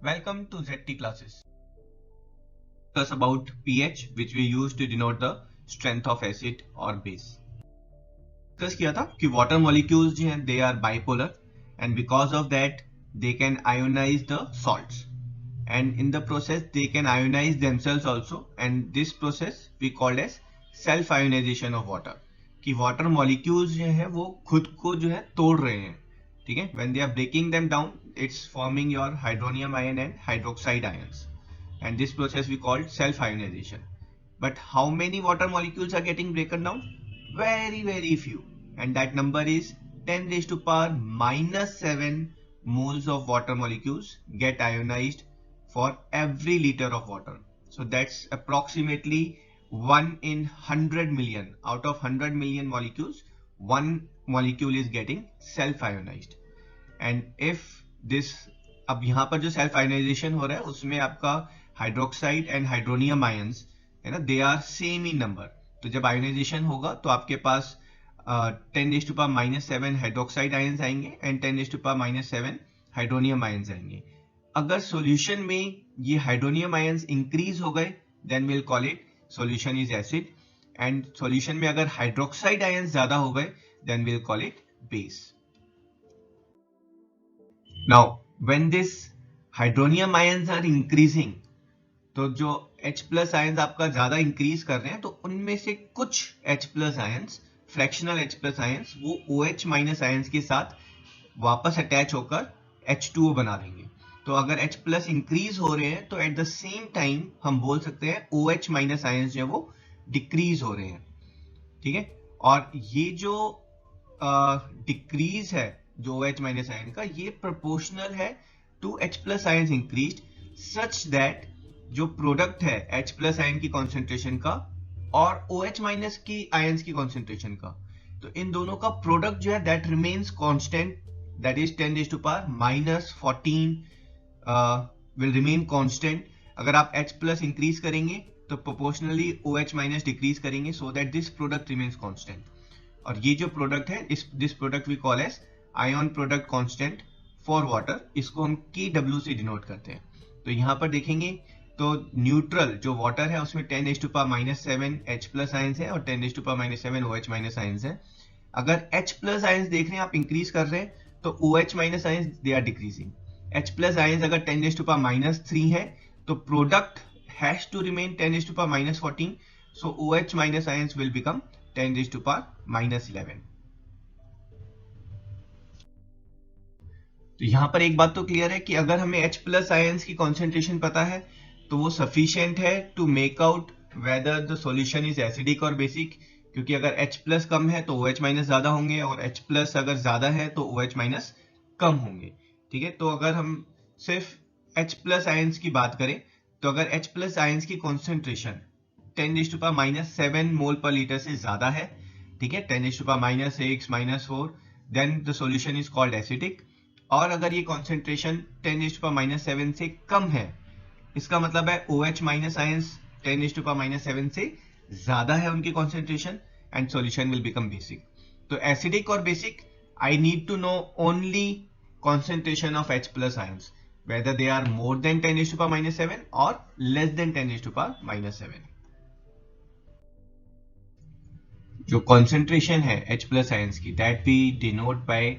Welcome to ZT classes. Discuss about pH, which we use to denote the strength of acid or base. Discuss किया था कि water molecules जो हैं they are bipolar and because of that they can ionize the salts and in the process they can ionize themselves also and this process we called as self ionization of water. कि water molecules जो हैं वो खुद को जो है तोड़ रहे हैं, ठीक है. When they are breaking them down, it's forming your hydronium ion and hydroxide ions, and this process we call self ionization. But how many water molecules are getting broken down? Very few, and that number is 10 raised to power minus 7 moles of water molecules get ionized for every liter of water. So that's approximately 1 in 100 million. Out of 100 million molecules, one molecule is getting self ionized. And if this, अब यहाँ पर जो self ionization हो रहा है उसमें आपका hydroxide and hydronium ions है ना, they are same in number. तो जब आयोनाइजेशन होगा तो आपके पास 10⁻⁻7 हाइड्रोक्साइड आयंस आएंगे एंड 10⁻⁻7 हाइड्रोनियम आयंस आएंगे. अगर सॉल्यूशन में ये हाइड्रोनियम आयंस इंक्रीज हो गए then will call it solution is acid, and solution में अगर हाइड्रोक्साइड आयंस ज्यादा हो गए then will call it base. Now when this hydronium ions are increasing, तो जो H प्लस आयंस आपका ज्यादा इंक्रीज कर रहे हैं तो उनमें से कुछ H plus ions, fractional H plus ions, वो OH माइनस आयंस के साथ वापस अटैच होकर H2O बना देंगे. तो अगर H प्लस इंक्रीज हो रहे हैं तो एट द सेम टाइम हम बोल सकते हैं OH माइनस आयंस जो है वो डिक्रीज हो रहे हैं, ठीक है. और ये जो डिक्रीज है जो OH माइनस आयन का, ये प्रोपोर्शनल है to H plus ions increase such that जो प्रोडक्ट है H प्लस आयन की कॉन्सेंट्रेशन का और OH माइनस की आयंस की कॉन्सेंट्रेशन का, तो इन दोनों का प्रोडक्ट जो है that remains constant, that is 10⁻⁻14 will remain constant. अगर आप H प्लस इंक्रीज करेंगे तो प्रोपोर्शनली OH माइनस डिक्रीज करेंगे so that this product remains constant. और ये जो प्रोडक्ट है this product we call as ion product constant for water. इसको हम KW से डिनोट करते हैं. तो यहां पर देखेंगे तो न्यूट्रल जो वाटर है उसमें 10⁻⁻7 H प्लस आयंस है और 10⁻⁻7 OH माइनस आयंस है. अगर H प्लस आयंस देख रहे हैं आप इंक्रीज कर रहे हैं तो OH minus ions they are decreasing. H plus ions अगर 10⁻⁻3 है तो product has to remain 10⁻⁻14, so OH minus ions will become 10⁻⁻11. तो यहां पर एक बात तो क्लियर है कि अगर हमें H प्लस आयंस की कॉन्सेंट्रेशन पता है तो वो सफिशिएंट है to make out whether the solution is acidic और बेसिक, क्योंकि अगर H प्लस कम है तो OH माइनस ज्यादा होंगे और H प्लस अगर ज्यादा है तो OH माइनस कम होंगे, ठीक है. तो अगर हम सिर्फ H प्लस आयंस की बात करें तो अगर H प्लस आयंस की कॉन्सेंट्रेशन 10⁻⁻7 मोल पर लीटर से ज्यादा है, ठीक है, 10⁻⁻6 -4, then the solution is called acidic. और अगर ये कॉन्सेंट्रेशन 10⁻⁻7 से कम है, इसका मतलब है OH माइनस आयंस 10⁻⁻7 से ज्यादा है उनकी concentration and solution will become basic. तो एसिडिक और basic I need to know only concentration of H plus ions, whether they are more than 10⁻⁻7 और लेस देन 10⁻⁻7. जो कॉन्सेंट्रेशन है H प्लस आयंस की that we denote by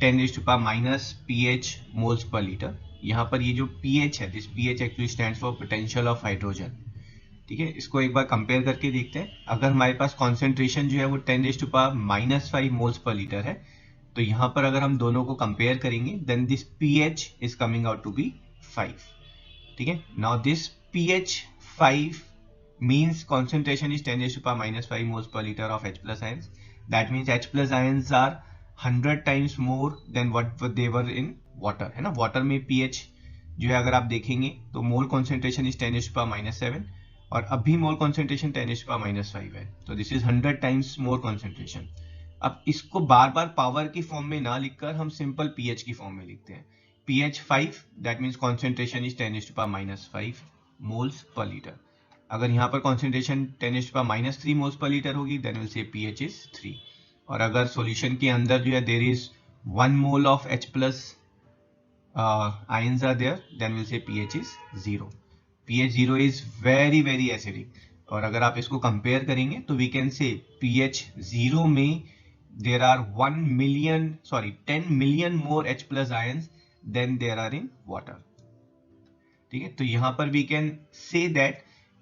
10⁻⁻pH moles per litre. यहाँ पर ये जो pH है, this pH actually stands for potential of hydrogen, ठीक है. इसको एक बार कंपेयर करके देखते हैं. अगर हमारे पास कॉन्सेंट्रेशन जो है वो 10⁻⁻5 मोल्स पर लीटर है, तो यहाँ पर अगर हम दोनों को कंपेयर करेंगे then this pH is coming out to be 5, ठीक है. Now this pH 5 means concentration is 10⁻⁻5 moles per liter of H plus ions. That means H plus ions are 100 times more than what they were in water, है ना. Water में pH जो है अगर आप देखेंगे तो मोल कॉन्सेंट्रेशन इज 10⁻⁻7 और अभी मोल कॉन्सेंट्रेशन 10⁻⁻5 है, तो this is 100 times more concentration. अब इसको बार बार पावर की फॉर्म में ना लिखकर हम सिंपल pH की फॉर्म में लिखते हैं. pH 5 that means concentration is 10⁻⁻5 moles per litre. अगर यहाँ पर कॉन्सेंट्रेशन 10⁻⁻3 मोल्स पर लीटर होगी then will say pH is 3. और अगर सॉल्यूशन के अंदर जो है there is 1 mole of H plus ions are there, then we'll say pH is 0. pH 0 is very very acidic. और अगर आप इसको कंपेयर करेंगे तो we can say pH 0 में there are 10 million more H plus ions than there are in water. ठीक है, तो यहाँ पर we can say that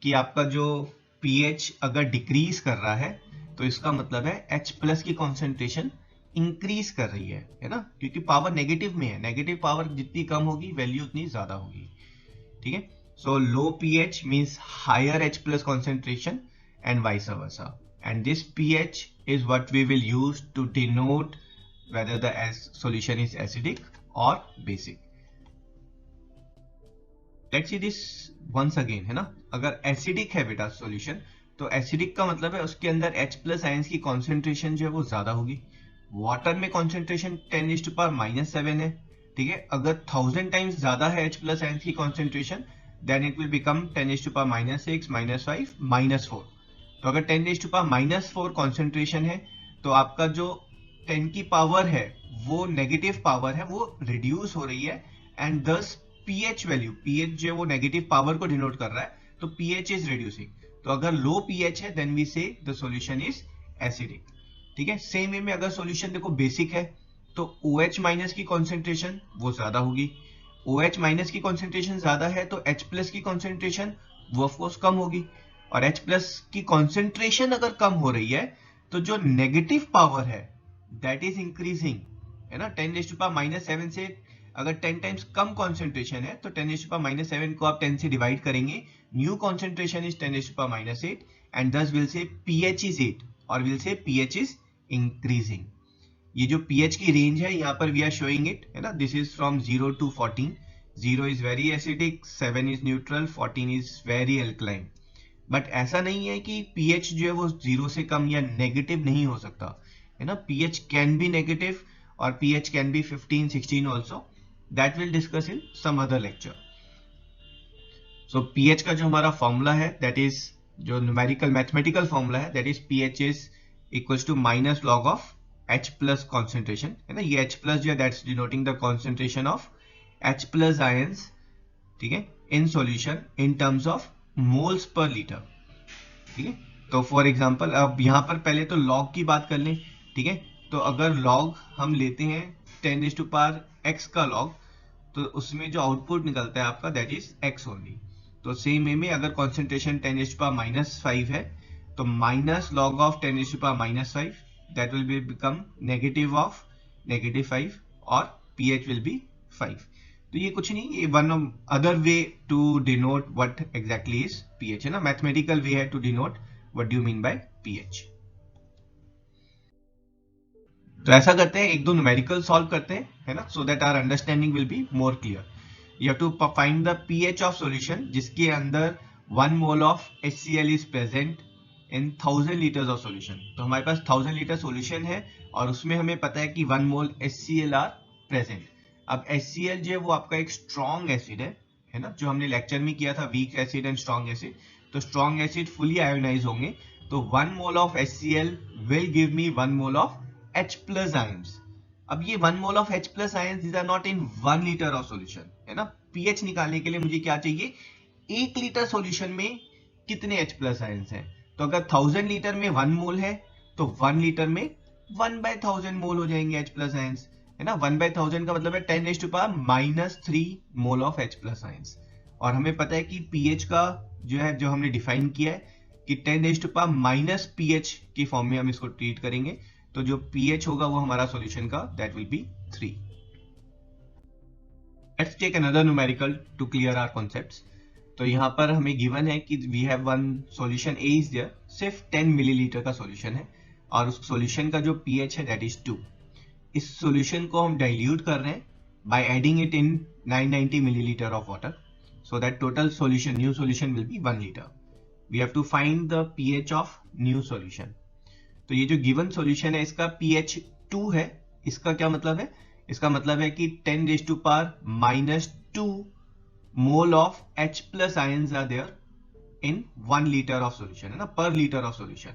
कि आपका जो pH अगर डिक्रीज कर रहा है तो इसका मतलब है H प्लस की कॉन्सेंट्रेशन इंक्रीज कर रही है ना, क्योंकि पावर नेगेटिव में है, नेगेटिव पावर जितनी कम होगी वैल्यू उतनी ज्यादा होगी. ठीक है, so low pH means higher H plus concentration and vice versa, and this pH is what we will use to denote whether the solution is acidic or basic. Let's see this once again, है ना. अगर acidic है बेटा solution, तो acidic का मतलब है उसके अंदर H प्लस आयंस की कॉन्सेंट्रेशन जो है वो ज्यादा होगी. वाटर में कॉन्सेंट्रेशन 10⁻⁷ है. ठीक है, अगर 1000 टाइम्स ज्यादा है H प्लस आयंस की concentration, then it will become 10⁻⁶, -5, -4. तो अगर 10⁻⁴ कॉन्सेंट्रेशन है तो आपका जो 10 की पावर है वो नेगेटिव पावर है, वो रिड्यूस हो रही है, एंड दस pH वैल्यू, pH जो है वो नेगेटिव पावर को डिनोट कर रहा है, तो pH इज रिड्यूसिंग. तो अगर लो pH है देन वी से द सॉल्यूशन इज एसिडिक. ठीक है, सेम वे में अगर सॉल्यूशन देखो बेसिक है तो OH माइनस की कॉन्सेंट्रेशन वो ज्यादा होगी. OH माइनस की कॉन्सेंट्रेशन ज्यादा है तो H प्लस की कॉन्सेंट्रेशन वो ऑफकोर्स कम होगी, और H प्लस की कॉन्सेंट्रेशन अगर कम हो रही है तो जो नेगेटिव पावर है दैट इज इंक्रीजिंग, है ना. 10⁻⁷ से अगर 10 टाइम्स कम कॉन्सेंट्रेशन है तो 10⁻⁷ को आप 10 से डिवाइड करेंगे, न्यू कॉन्सेंट्रेशन इज 10⁻⁸, एंड दस विल से pH इज 8, और will say pH is increasing. ये जो pH की रेंज है यहाँ पर वी आर शोइंग इट, है ना. This is from 0 to 14. 0 is very acidic, 7 is neutral, 14 is very alkaline. But ऐसा नहीं है कि pH जो है वो 0 से कम या नेगेटिव नहीं हो सकता, है ना. pH कैन बी नेगेटिव और pH can be 15, 16 also. That will discuss in some other lecture. So pH का जो हमारा फॉर्मूला है दैट इज जो न्यूमेरिकल मैथमेटिकल फॉर्मूला है that is pH is equals to minus log of H plus concentration, है ना. ये H plus जो है that's denoting the concentration of H plus ions, ठीक है, in solution in terms of moles per litre. ठीक है, तो फॉर एग्जांपल अब यहाँ पर पहले तो लॉग की बात कर लें. ठीक है, तो अगर लॉग हम लेते हैं 10⁻x का लॉग, तो उसमें जो आउटपुट निकलता है आपका दैट इज x ओनली. तो सेम वे में अगर कॉन्सेंट्रेशन 10⁻⁵ है तो minus log of 10⁻⁵ that will be become negative of -5 और pH विल बी 5. तो ये कुछ नहीं, ये one other way to denote what exactly is pH, है ना. मैथमेटिकल वे है to denote what do you mean by pH. तो ऐसा करते हैं, एक दो न्यूमेरिकल सॉल्व करते हैं, है ना, so that our understanding will be more clear. You have to find the pH of solution जिसके अंदर 1 mole of HCl is present in 1000 litres of solution. तो हमारे पास 1000 लीटर सॉल्यूशन है और उसमें हमें पता है कि 1 मोल HCl आर प्रेजेंट. अब HCl जो है वो आपका एक स्ट्रॉन्ग एसिड है ना, जो हमने लेक्चर में किया था, weak acid and strong acid. तो स्ट्रॉन्ग एसिड फुली आयोनाइज होंगे, तो 1 mole of HCl will give me 1 mole of H plus ions. अब ये 1 mole of H plus ions these are not in 1 litre of solution, है ना. pH निकालने के लिए मुझे क्या चाहिए, 1 लीटर सॉल्यूशन में कितने H प्लस आयंस हैं. तो अगर 1000 लीटर में 1 मोल है तो 1 लीटर में 1/1000 मोल हो जाएंगे H प्लस आयंस, है ना. 1/1000 का मतलब है 10⁻³ मोल ऑफ H प्लस आयंस. और हमें पता है कि pH का जो है, जो हमने डिफाइन किया है कि 10⁻⁻pH की फॉर्म में हम इसको ट्रीट करेंगे. तो जो pH होगा वो हमारा सॉल्यूशन का that will be 3. Let's take another numerical to clear our concepts. तो यहाँ पर हमें गिवन है कि we have one solution A is there, सिर्फ 10 मिलीलीटर का सॉल्यूशन है और उस सॉल्यूशन का जो pH है दैट इज 2. इस सॉल्यूशन को हम डाइल्यूट कर रहे हैं by adding it in 990 millilitre of water, so that total solution, new solution will be 1 litre. We have to find the pH of new solution. तो ये जो गिवन सॉल्यूशन है इसका pH 2 है. इसका क्या मतलब है, इसका मतलब है कि 10⁻⁻² mole of H plus ions are there in 1 litre of solution, है ना, पर लीटर ऑफ सॉल्यूशन.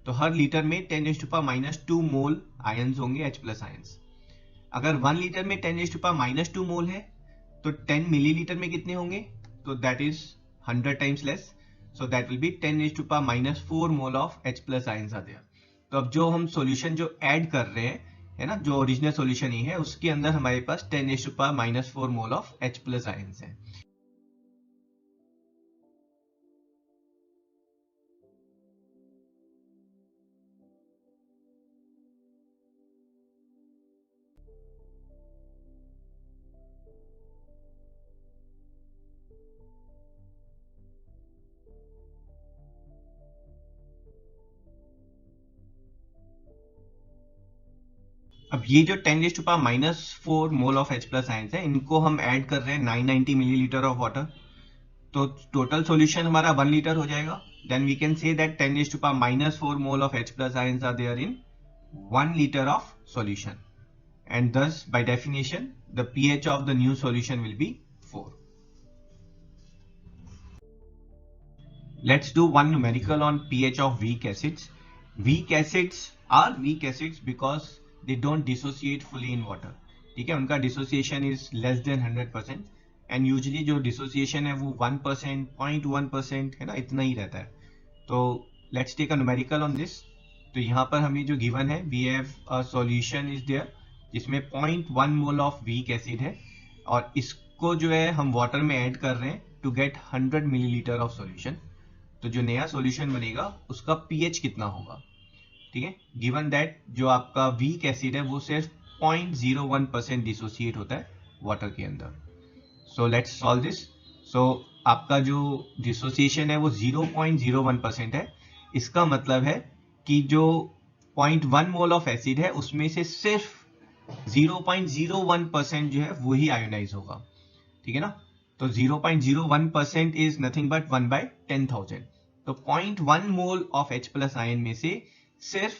तो हर लीटर में 10⁻⁻² मोल आयंस होंगे H प्लस आयंस. अगर 1 लीटर में 10⁻⁻² मोल है तो 10 मिलीलीटर में कितने होंगे, तो that is 100 times less, so that will be 10⁻⁻⁴ mole of H plus ions are there. तो अब जो हम सॉल्यूशन जो ऐड कर रहे हैं, है ना, जो ओरिजिनल सॉल्यूशन ही है उसके अंदर हमारे पास 10⁻⁻⁴ mole of H plus ions है। अब ये जो 10⁻⁻⁴ mole of H plus ions है, इनको हम ऐड कर रहे हैं 990 मिलीलीटर ऑफ वाटर, तो टोटल सॉल्यूशन हमारा 1 लीटर हो जाएगा। Then we can say that 10⁻⁻⁴ mole of H plus ions are there in 1 liter of solution, and thus by definition the pH of the new solution will be 4. Let's do one numerical on pH of weak acids. Weak acids are weak acids because they don't dissociate fully in water. ठीक है, उनका dissociation is less than 100% and usually जो dissociation है वो 1%, 0.1% है ना, इतना ही रहता है। तो let's take a numerical on this. तो यहाँ पर हमें जो गिवन है, we have a solution is there जिसमें 0.1 मोल ऑफ वीक एसिड है और इसको जो है हम वाटर में ऐड कर रहे हैं to get 100 millilitre of solution. तो जो नया सॉल्यूशन बनेगा उसका पीएच कितना होगा, ठीक है, गिवन दैट जो आपका वीक एसिड है वो सिर्फ 0.01% डिसोसिएट होता है वाटर के अंदर। So let's solve this. So आपका जो डिसोसिएशन है वो 0.01% है। इसका मतलब है कि जो 0.1 मोल ऑफ एसिड है उसमें से सिर्फ 0.01% जो है वो ही आयोनाइज होगा, ठीक है ना। तो 0.01% इज नथिंग बट 1/10,000। तो 0.1 mole of H plus ion में से सिर्फ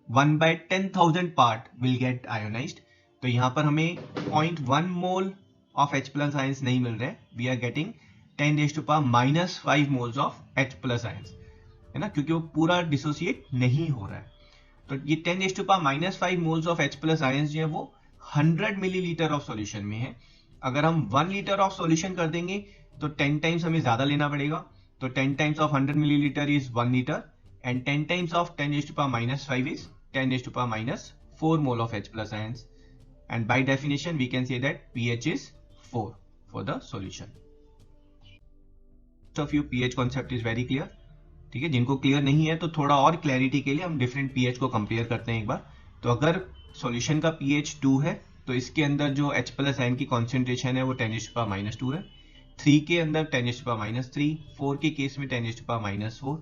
1/10,000 पार्ट विल गेट आयोनाइज्ड। तो यहां पर हमें 0.1 mole of H plus ions नहीं मिल रहे, we are getting 10⁻⁻⁵ moles of H plus ions, है ना, क्योंकि वो पूरा डिसोसिएट नहीं हो रहा है। तो ये 10⁻⁻⁵ moles of H plus ions जो है वो 100 मिलीलीटर ऑफ सॉल्यूशन में है। अगर हम 1 लीटर ऑफ सॉल्यूशन कर देंगे तो 10 टाइम्स हमें ज्यादा लेना पड़ेगा। तो 10 times of 100 millilitre is 1 litre and 10 times of 10⁻⁵ is 10⁻⁴ mole of H plus ions, and by definition we can say that pH is 4 for the solution. Most of you pH concept is very clear, ठीक है। जिनको clear नहीं है तो थोड़ा और clarity के लिए हम डिफरेंट पीएच को कंपेयर करते हैं एक बार। तो अगर सॉल्यूशन का पीएच 2 है तो इसके अंदर जो H प्लस आयन की कॉन्सेंट्रेशन है वो 10⁻⁻2 है, 3 के अंदर 10⁻3, 4 के केस में 10⁻4।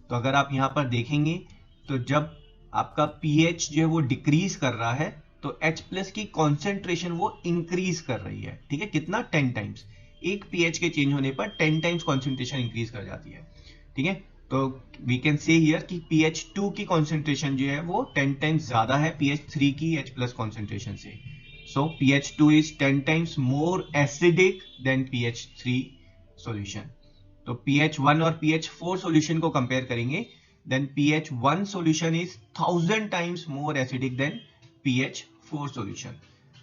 तो अगर आप यहाँ पर देखेंगे तो जब आपका पीएच जो है वो डिक्रीज कर रहा है तो H प्लस की कॉन्सेंट्रेशन वो इंक्रीज कर रही है, ठीक है, कितना 10 टाइम्स। एक पीएच के चेंज होने पर 10 टाइम्स कॉन्सेंट्रेशन इंक्रीज कर जाती है, ठीक है। तो वी कैन से हियर कि pH 2 की कॉन्सेंट्रेशन जो है वो 10 टाइम्स ज्यादा है pH 3 की H प्लस कॉन्सेंट्रेशन से। So pH 2 is 10 times more acidic than pH 3 solution. तो pH 1 और pH 4 सॉल्यूशन को कंपेयर करेंगे, then pH 1 solution is 1000 times more acidic than pH 4 solution,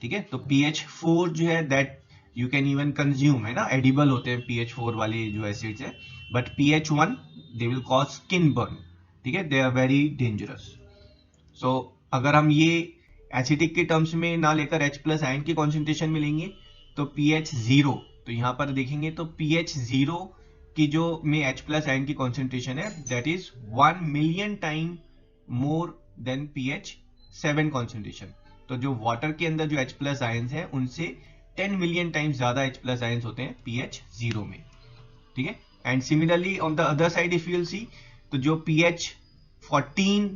ठीक है। तो pH 4 जो है that you can even consume, है ना, एडिबल होते हैं pH 4 वाले जो एसिड्स है, but pH 1 they will cause skin burn, ठीक है, दे आर वेरी डेंजरस। सो अगर हम ये एसिडिक के टर्म्स में ना लेकर H प्लस आयन की कॉन्सेंट्रेशन में लेंगे तो pH 0, तो यहाँ पर देखेंगे तो pH 0 की जो में H प्लस आयन की कॉन्सेंट्रेशन है that is 1 million time more than pH 7 concentration. तो जो वाटर के अंदर जो H प्लस आयंस है उनसे 10 मिलियन टाइम्स ज्यादा H प्लस आयंस होते हैं pH 0 में, ठीक है। And similarly on the other side if you will see, तो जो pH 14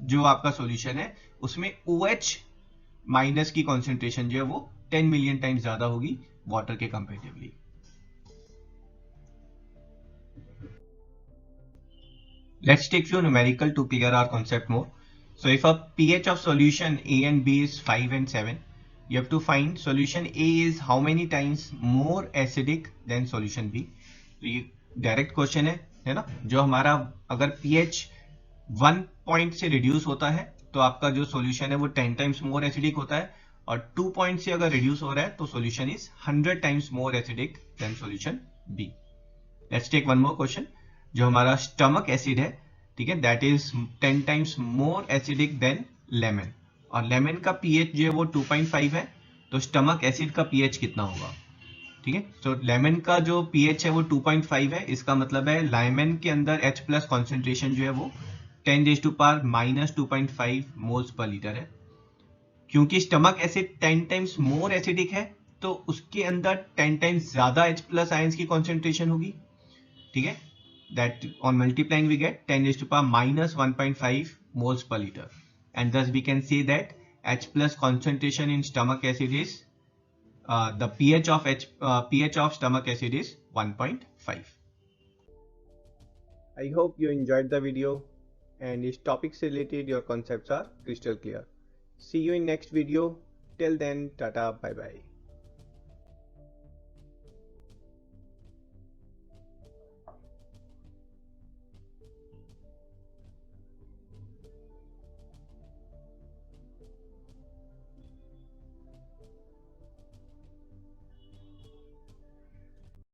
जो आपका सॉल्यूशन है उसमें OH माइनस की कॉन्सेंट्रेशन जो है वो 10 मिलियन टाइम्स ज्यादा होगी वाटर के comparatively. Let's take few numerical to clear our concept more. So if a pH of solution A and B is 5 and 7, you have to find solution A is how many times more acidic than solution B. तो ये direct question है ना। जो हमारा अगर pH 1 point से reduce होता है तो आपका जो सॉल्यूशन है वो 10 टाइम्स मोर एसिडिक होता है, और 2 पॉइंट से अगर रिड्यूस हो रहा है तो solution is 100 times more acidic than solution B. Let's take one more question. जो हमारा स्टमक एसिड है, ठीक है, that is 10 times more acidic than lemon, और लेमन का पीएच जो है वो 2.5 है, तो स्टमक एसिड का पीएच कितना होगा? ठीक है, तो लेमन का जो पीएच है वो 2.5 है, इसका मतलब है लेमन के अंदर H प्लस कॉन्सेंट्रेशन जो है वो 10⁻⁻² 2.5 मोल्स पर लीटर है। क्योंकि stomach acid 10 times more acidic है, तो उसके अंदर 10 टाइम्स ज्यादा H प्लस आयंस की कॉन्सेंट्रेशन होगी। ठीक है, that on multiplying we get 10⁻⁻1.5 moles per liter, and thus we can say that H plus concentration in stomach acid is the pH of stomach acid is 1.5. I hope you enjoyed the video and its topics related your concepts are crystal clear. See you in next video. Till then, tata, bye bye.